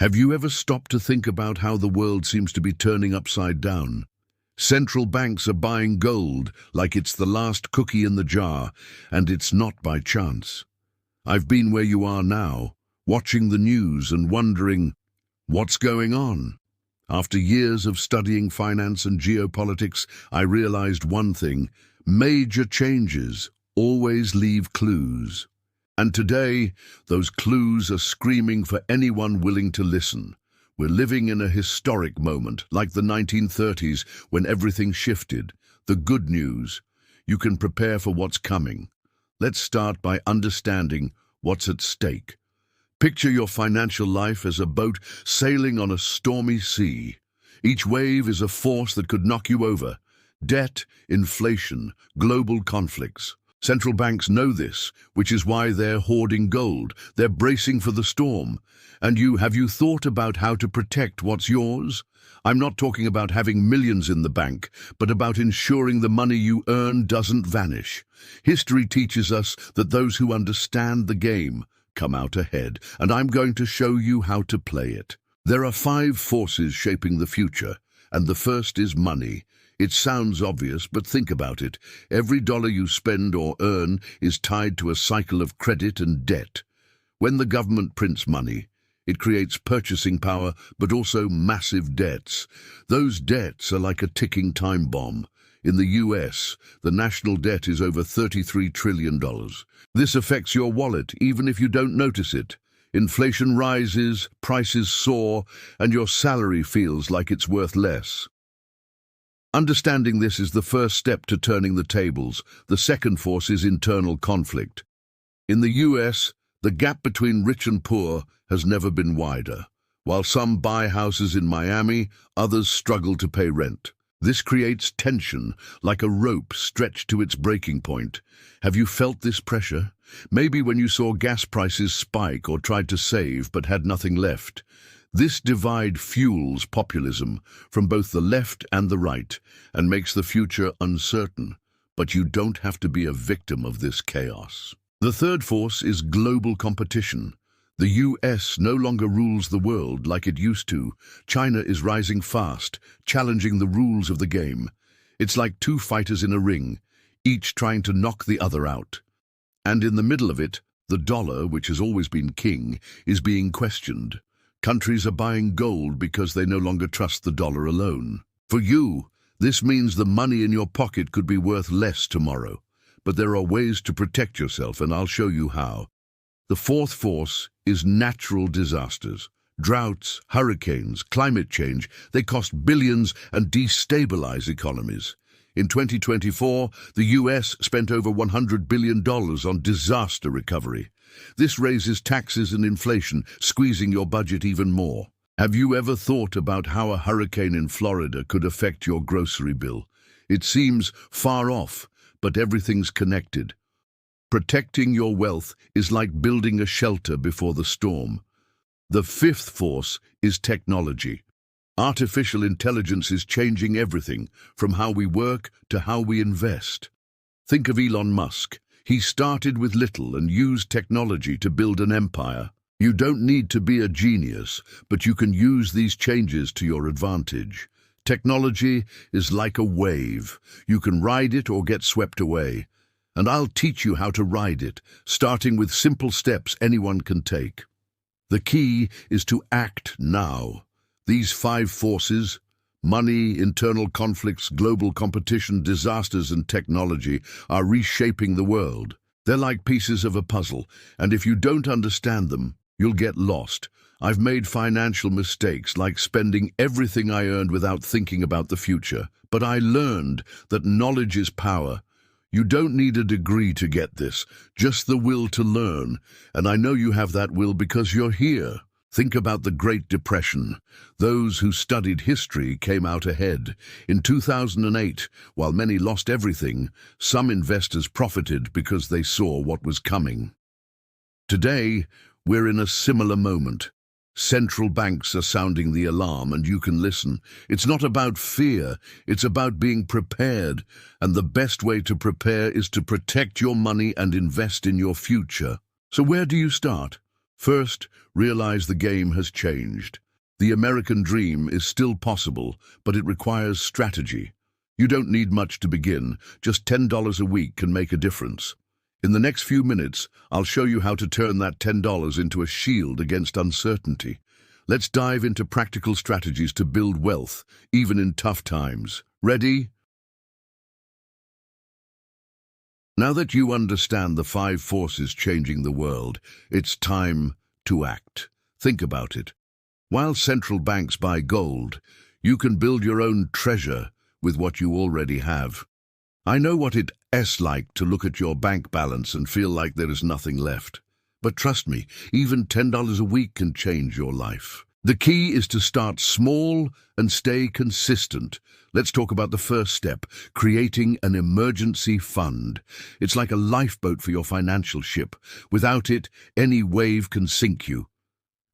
Have you ever stopped to think about how the world seems to be turning upside down? Central banks are buying gold like it's the last cookie in the jar, and it's not by chance. I've been where you are now, watching the news and wondering, what's going on? After years of studying finance and geopolitics, I realized one thing: major changes always leave clues. And today, those clues are screaming for anyone willing to listen. We're living in a historic moment, like the 1930s, when everything shifted. The good news: you can prepare for what's coming. Let's start by understanding what's at stake. Picture your financial life as a boat sailing on a stormy sea. Each wave is a force that could knock you over. Debt, inflation, global conflicts. Central banks know this, which is why they're hoarding gold. They're bracing for the storm. And have you thought about how to protect what's yours? I'm not talking about having millions in the bank, but about ensuring the money you earn doesn't vanish. History teaches us that those who understand the game come out ahead, and I'm going to show you how to play it. There are 5 forces shaping the future, and the first is money. It sounds obvious, but think about it. Every dollar you spend or earn is tied to a cycle of credit and debt. When the government prints money, it creates purchasing power, but also massive debts. Those debts are like a ticking time bomb. In the US, the national debt is over $33 trillion. This affects your wallet, even if you don't notice it. Inflation rises, prices soar, and your salary feels like it's worth less. Understanding this is the first step to turning the tables. The second force is internal conflict. In the US, the gap between rich and poor has never been wider. While some buy houses in Miami, others struggle to pay rent. This creates tension, like a rope stretched to its breaking point. Have you felt this pressure? Maybe when you saw gas prices spike or tried to save but had nothing left. This divide fuels populism from both the left and the right and makes the future uncertain. But you don't have to be a victim of this chaos. The third force is global competition. The US no longer rules the world like it used to. China is rising fast, challenging the rules of the game. It's like 2 fighters in a ring, each trying to knock the other out. And in the middle of it, the dollar, which has always been king, is being questioned. Countries are buying gold because they no longer trust the dollar alone. For you, this means the money in your pocket could be worth less tomorrow. But there are ways to protect yourself, and I'll show you how. The fourth force is natural disasters. Droughts, hurricanes, climate change, they cost billions and destabilize economies. In 2024, the US spent over $100 billion on disaster recovery. This raises taxes and inflation, squeezing your budget even more. Have you ever thought about how a hurricane in Florida could affect your grocery bill? It seems far off, but everything's connected. Protecting your wealth is like building a shelter before the storm. The fifth force is technology. Artificial intelligence is changing everything, from how we work to how we invest. Think of Elon Musk. He started with little and used technology to build an empire. You don't need to be a genius, but you can use these changes to your advantage. Technology is like a wave. You can ride it or get swept away. And I'll teach you how to ride it, starting with simple steps anyone can take. The key is to act now. These 5 forces, money, internal conflicts, global competition, disasters, and technology, are reshaping the world. They're like pieces of a puzzle, and if you don't understand them, you'll get lost. I've made financial mistakes, like spending everything I earned without thinking about the future. But I learned that knowledge is power. You don't need a degree to get this, just the will to learn. And I know you have that will because you're here. Think about the Great Depression. Those who studied history came out ahead. In 2008, while many lost everything, some investors profited because they saw what was coming. Today, we're in a similar moment. Central banks are sounding the alarm, and you can listen. It's not about fear, it's about being prepared. And the best way to prepare is to protect your money and invest in your future. So where do you start? First, realize the game has changed. The American dream is still possible, but it requires strategy. You don't need much to begin. Just $10 a week can make a difference. In the next few minutes, I'll show you how to turn that $10 into a shield against uncertainty. Let's dive into practical strategies to build wealth, even in tough times. Ready? Now that you understand the 5 forces changing the world, it's time to act. Think about it. While central banks buy gold, you can build your own treasure with what you already have. I know what it's like to look at your bank balance and feel like there is nothing left. But trust me, even $10 a week can change your life. The key is to start small and stay consistent. Let's talk about the first step, creating an emergency fund. It's like a lifeboat for your financial ship. Without it, any wave can sink you.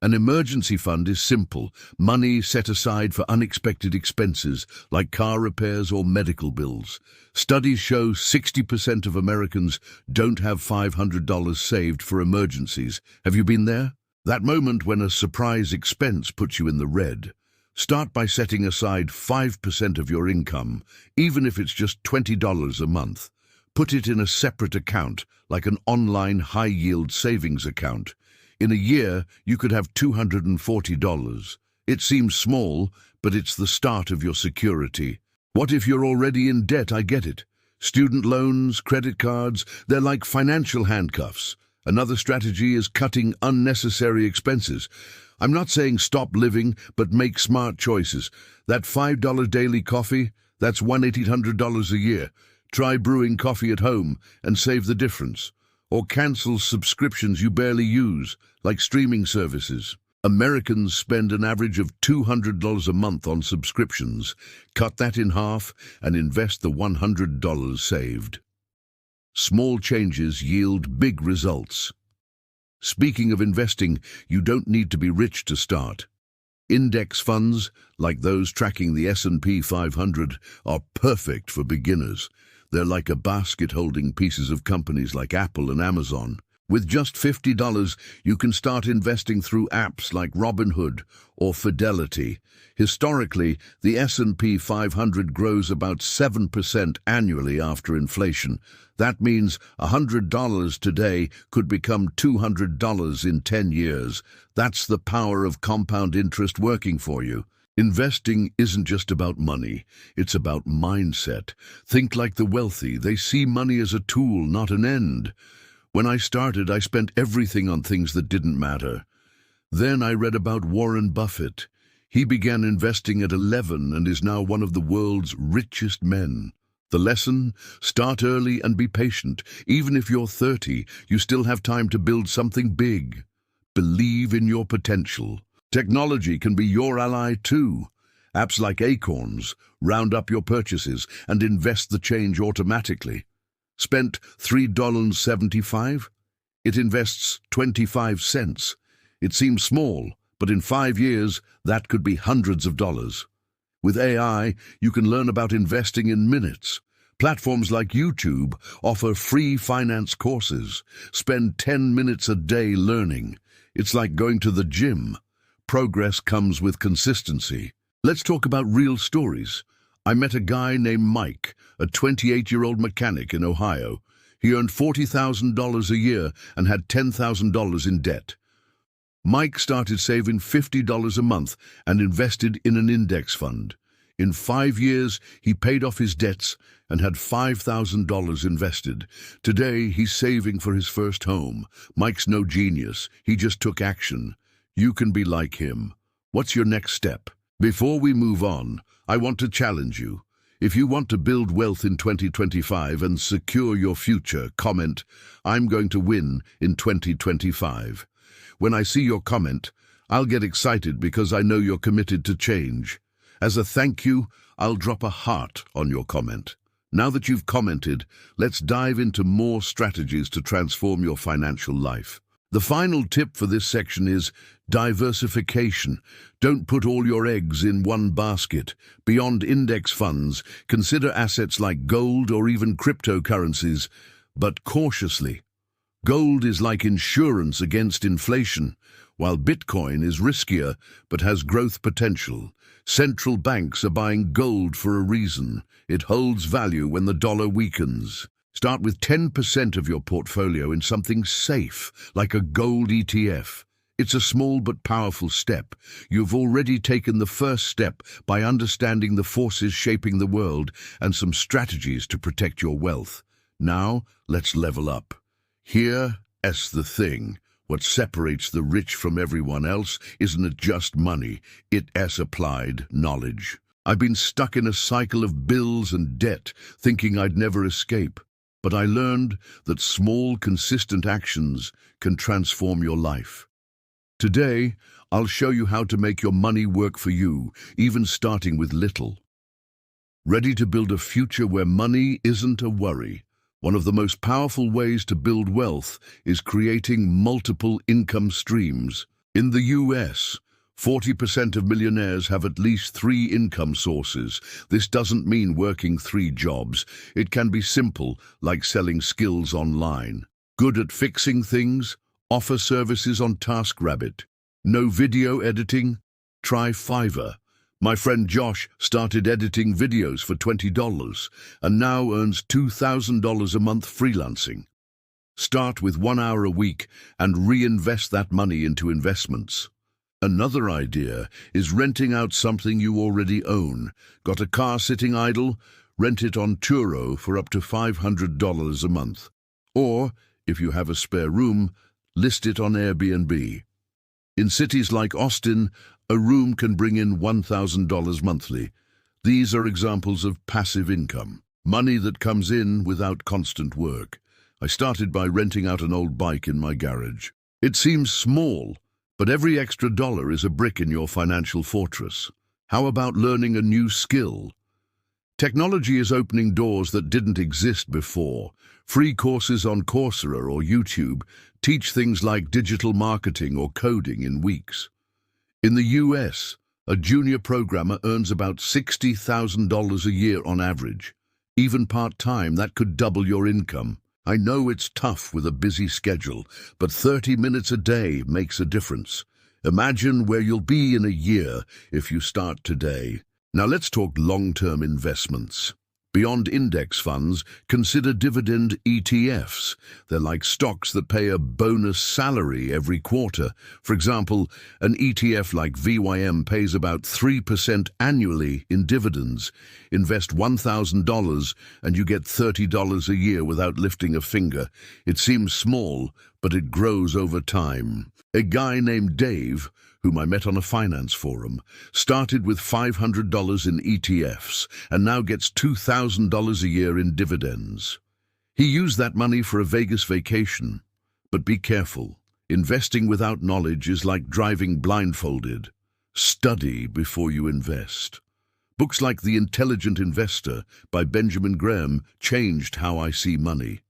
An emergency fund is simple, money set aside for unexpected expenses like car repairs or medical bills. Studies show 60% of Americans don't have $500 saved for emergencies. Have you been there? That moment when a surprise expense puts you in the red. Start by setting aside 5% of your income, even if it's just $20 a month. Put it in a separate account, like an online high-yield savings account. In a year, you could have $240. It seems small, but it's the start of your security. What if you're already in debt? I get it. Student loans, credit cards, they're like financial handcuffs. Another strategy is cutting unnecessary expenses. I'm not saying stop living, but make smart choices. That $5 daily coffee, that's $1,800 a year. Try brewing coffee at home and save the difference. Or cancel subscriptions you barely use, like streaming services. Americans spend an average of $200 a month on subscriptions. Cut that in half and invest the $100 saved. Small changes yield big results. Speaking of investing, you don't need to be rich to start. Index funds, like those tracking the S&P 500, are perfect for beginners. They're like a basket holding pieces of companies like Apple and Amazon. With just $50, you can start investing through apps like Robinhood or Fidelity. Historically, the S&P 500 grows about 7% annually after inflation. That means $100 today could become $200 in 10 years. That's the power of compound interest working for you. Investing isn't just about money, it's about mindset. Think like the wealthy. They see money as a tool, not an end. When I started, I spent everything on things that didn't matter. Then I read about Warren Buffett. He began investing at 11 and is now one of the world's richest men. The lesson? Start early and be patient. Even if you're 30, you still have time to build something big. Believe in your potential. Technology can be your ally too. Apps like Acorns round up your purchases and invest the change automatically. Spent $3.75? It invests 25 cents. It seems small, but in 5 years, that could be hundreds of dollars. With AI, you can learn about investing in minutes. Platforms like YouTube offer free finance courses. Spend 10 minutes a day learning. It's like going to the gym. Progress comes with consistency. Let's talk about real stories. I met a guy named Mike, a 28-year-old mechanic in Ohio. He earned $40,000 a year and had $10,000 in debt. Mike started saving $50 a month and invested in an index fund. In 5 years, he paid off his debts and had $5,000 invested. Today, he's saving for his first home. Mike's no genius. He just took action. You can be like him. What's your next step? Before we move on, I want to challenge you. If you want to build wealth in 2025 and secure your future, comment, "I'm going to win in 2025. When I see your comment, I'll get excited because I know you're committed to change. As a thank you, I'll drop a heart on your comment. Now that you've commented, let's dive into more strategies to transform your financial life. The final tip for this section is diversification. Don't put all your eggs in one basket. Beyond index funds, consider assets like gold or even cryptocurrencies, but cautiously. Gold is like insurance against inflation, while Bitcoin is riskier but has growth potential. Central banks are buying gold for a reason. It holds value when the dollar weakens. Start with 10% of your portfolio in something safe, like a gold ETF. It's a small but powerful step. You've already taken the first step by understanding the forces shaping the world and some strategies to protect your wealth. Now, let's level up. Here's the thing. What separates the rich from everyone else isn't it just money, it's applied knowledge. I've been stuck in a cycle of bills and debt, thinking I'd never escape. But I learned that small, consistent actions can transform your life. Today, I'll show you how to make your money work for you, even starting with little. Ready to build a future where money isn't a worry? One of the most powerful ways to build wealth is creating multiple income streams. In the US, 40% of millionaires have at least 3 income sources. This doesn't mean working 3 jobs. It can be simple, like selling skills online. Good at fixing things? Offer services on TaskRabbit. No video editing? Try Fiverr. My friend Josh started editing videos for $20 and now earns $2,000 a month freelancing. Start with 1 hour a week and reinvest that money into investments. Another idea is renting out something you already own. Got a car sitting idle? Rent it on Turo for up to $500 a month. Or, if you have a spare room, list it on Airbnb. In cities like Austin, a room can bring in $1,000 monthly. These are examples of passive income, money that comes in without constant work. I started by renting out an old bike in my garage. It seems small, but every extra dollar is a brick in your financial fortress. How about learning a new skill? Technology is opening doors that didn't exist before. Free courses on Coursera or YouTube teach things like digital marketing or coding in weeks. In the US, a junior programmer earns about $60,000 a year on average. Even part-time, that could double your income. I know it's tough with a busy schedule, but 30 minutes a day makes a difference. Imagine where you'll be in a year if you start today. Now let's talk long-term investments. Beyond index funds, consider dividend ETFs. They're like stocks that pay a bonus salary every quarter. For example, an ETF like VYM pays about 3% annually in dividends. Invest $1,000 and you get $30 a year without lifting a finger. It seems small, but it grows over time. A guy named Dave, whom I met on a finance forum, started with $500 in ETFs and now gets $2,000 a year in dividends. He used that money for a Vegas vacation. But be careful. Investing without knowledge is like driving blindfolded. Study before you invest. Books like The Intelligent Investor by Benjamin Graham changed how I see money.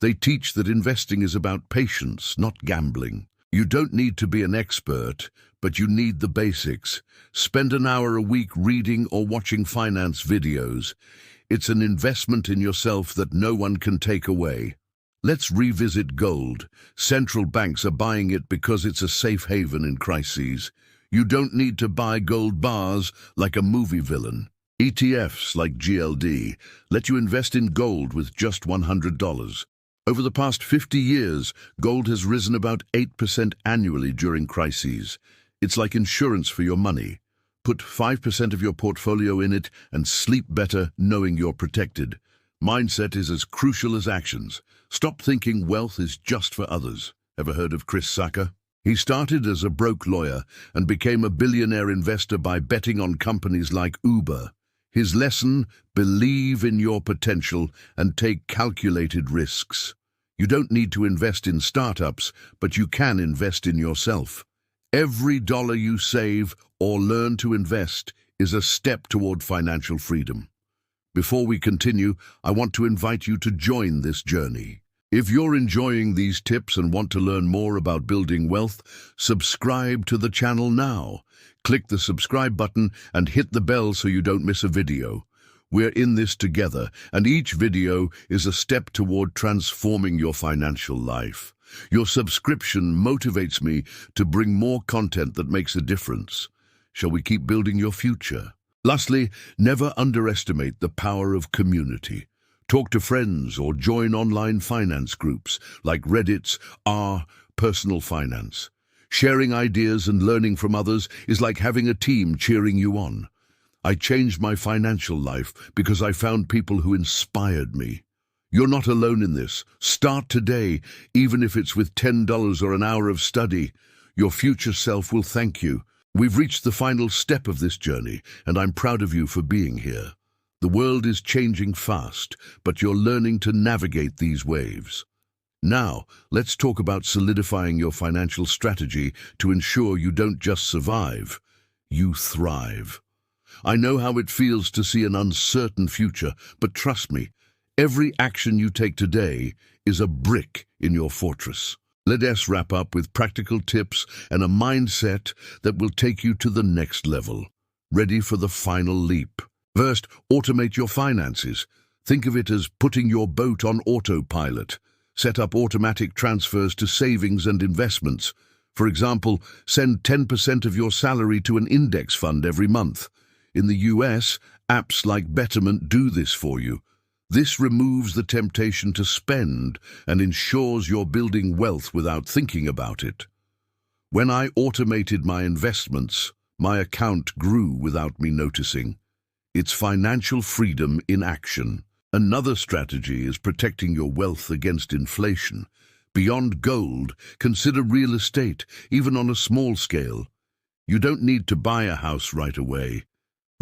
They teach that investing is about patience, not gambling. You don't need to be an expert, but you need the basics. Spend an hour a week reading or watching finance videos. It's an investment in yourself that no one can take away. Let's revisit gold. Central banks are buying it because it's a safe haven in crises. You don't need to buy gold bars like a movie villain. ETFs like GLD let you invest in gold with just $100. Over the past 50 years, gold has risen about 8% annually during crises. It's like insurance for your money. Put 5% of your portfolio in it and sleep better knowing you're protected. Mindset is as crucial as actions. Stop thinking wealth is just for others. Ever heard of Chris Sacca? He started as a broke lawyer and became a billionaire investor by betting on companies like Uber. His lesson: believe in your potential and take calculated risks. You don't need to invest in startups, but you can invest in yourself. Every dollar you save or learn to invest is a step toward financial freedom. Before we continue, I want to invite you to join this journey. If you're enjoying these tips and want to learn more about building wealth, subscribe to the channel now. Click the subscribe button and hit the bell so you don't miss a video. We're in this together, and each video is a step toward transforming your financial life. Your subscription motivates me to bring more content that makes a difference. Shall we keep building your future? Lastly, never underestimate the power of community. Talk to friends or join online finance groups like Reddit's R Personal Finance. Sharing ideas and learning from others is like having a team cheering you on. I changed my financial life because I found people who inspired me. You're not alone in this. Start today, even if it's with $10 or an hour of study. Your future self will thank you. We've reached the final step of this journey, and I'm proud of you for being here. The world is changing fast, but you're learning to navigate these waves. Now, let's talk about solidifying your financial strategy to ensure you don't just survive, you thrive. I know how it feels to see an uncertain future, but trust me, every action you take today is a brick in your fortress. Let's wrap up with practical tips and a mindset that will take you to the next level. Ready for the final leap? First, automate your finances. Think of it as putting your boat on autopilot. Set up automatic transfers to savings and investments. For example, send 10% of your salary to an index fund every month. In the US, apps like Betterment do this for you. This removes the temptation to spend and ensures you're building wealth without thinking about it. When I automated my investments, my account grew without me noticing. It's financial freedom in action. Another strategy is protecting your wealth against inflation. Beyond gold, consider real estate, even on a small scale. You don't need to buy a house right away.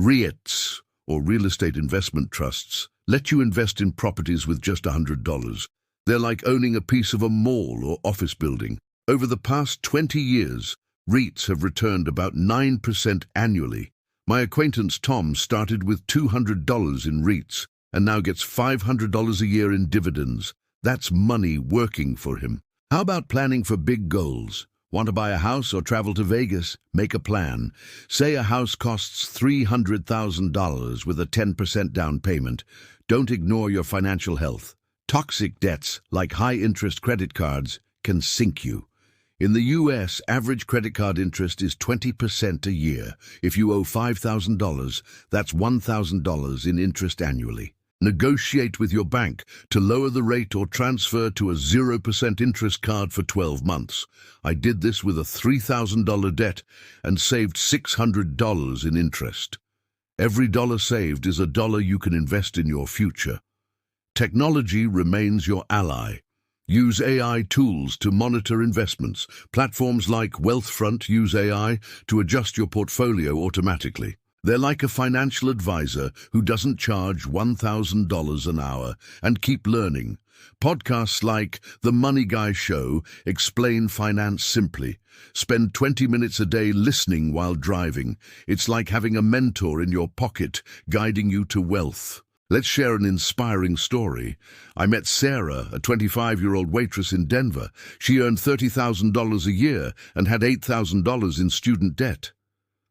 REITs, or real estate investment trusts, let you invest in properties with just $100. They're like owning a piece of a mall or office building. Over the past 20 years, REITs have returned about 9% annually. My acquaintance Tom started with $200 in REITs and now gets $500 a year in dividends. That's money working for him. How about planning for big goals? Want to buy a house or travel to Vegas? Make a plan. Say a house costs $300,000 with a 10% down payment. Don't ignore your financial health. Toxic debts, like high-interest credit cards, can sink you. In the US, average credit card interest is 20% a year. If you owe $5,000, that's $1,000 in interest annually. Negotiate with your bank to lower the rate or transfer to a 0% interest card for 12 months. I did this with a $3,000 debt and saved $600 in interest. Every dollar saved is a dollar you can invest in your future. Technology remains your ally. Use AI tools to monitor investments. Platforms like Wealthfront use AI to adjust your portfolio automatically. They're like a financial advisor who doesn't charge $1,000 an hour and keep learning. Podcasts like The Money Guy Show explain finance simply. Spend 20 minutes a day listening while driving. It's like having a mentor in your pocket guiding you to wealth. Let's share an inspiring story. I met Sarah, a 25-year-old waitress in Denver. She earned $30,000 a year and had $8,000 in student debt.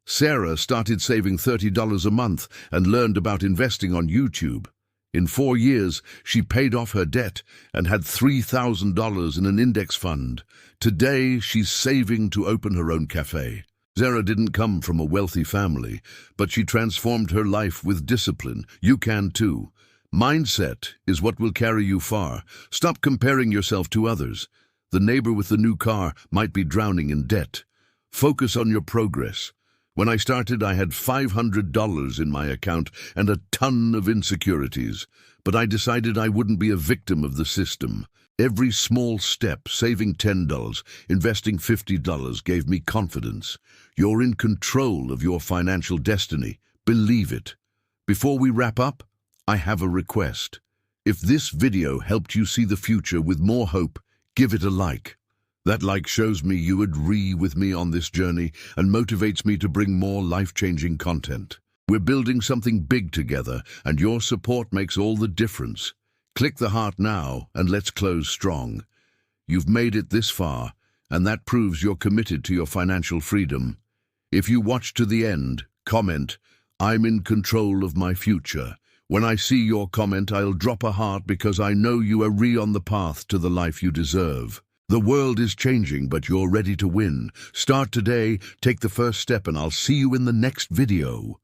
Sarah started saving $30 a month and learned about investing on YouTube. In 4 years, she paid off her debt and had $3,000 in an index fund. Today, she's saving to open her own cafe. Sarah didn't come from a wealthy family, but she transformed her life with discipline. You can too. Mindset is what will carry you far. Stop comparing yourself to others. The neighbor with the new car might be drowning in debt. Focus on your progress. When I started, I had $500 in my account and a ton of insecurities, but I decided I wouldn't be a victim of the system. Every small step, saving $10, investing $50, gave me confidence. You're in control of your financial destiny. Believe it. Before we wrap up, I have a request. If this video helped you see the future with more hope, give it a like. That like shows me you agree with me on this journey and motivates me to bring more life-changing content. We're building something big together, and your support makes all the difference. Click the heart now, and let's close strong. You've made it this far, and that proves you're committed to your financial freedom. If you watch to the end, comment, "I'm in control of my future." When I see your comment, I'll drop a heart because I know you are on the path to the life you deserve. The world is changing, but you're ready to win. Start today, take the first step, and I'll see you in the next video.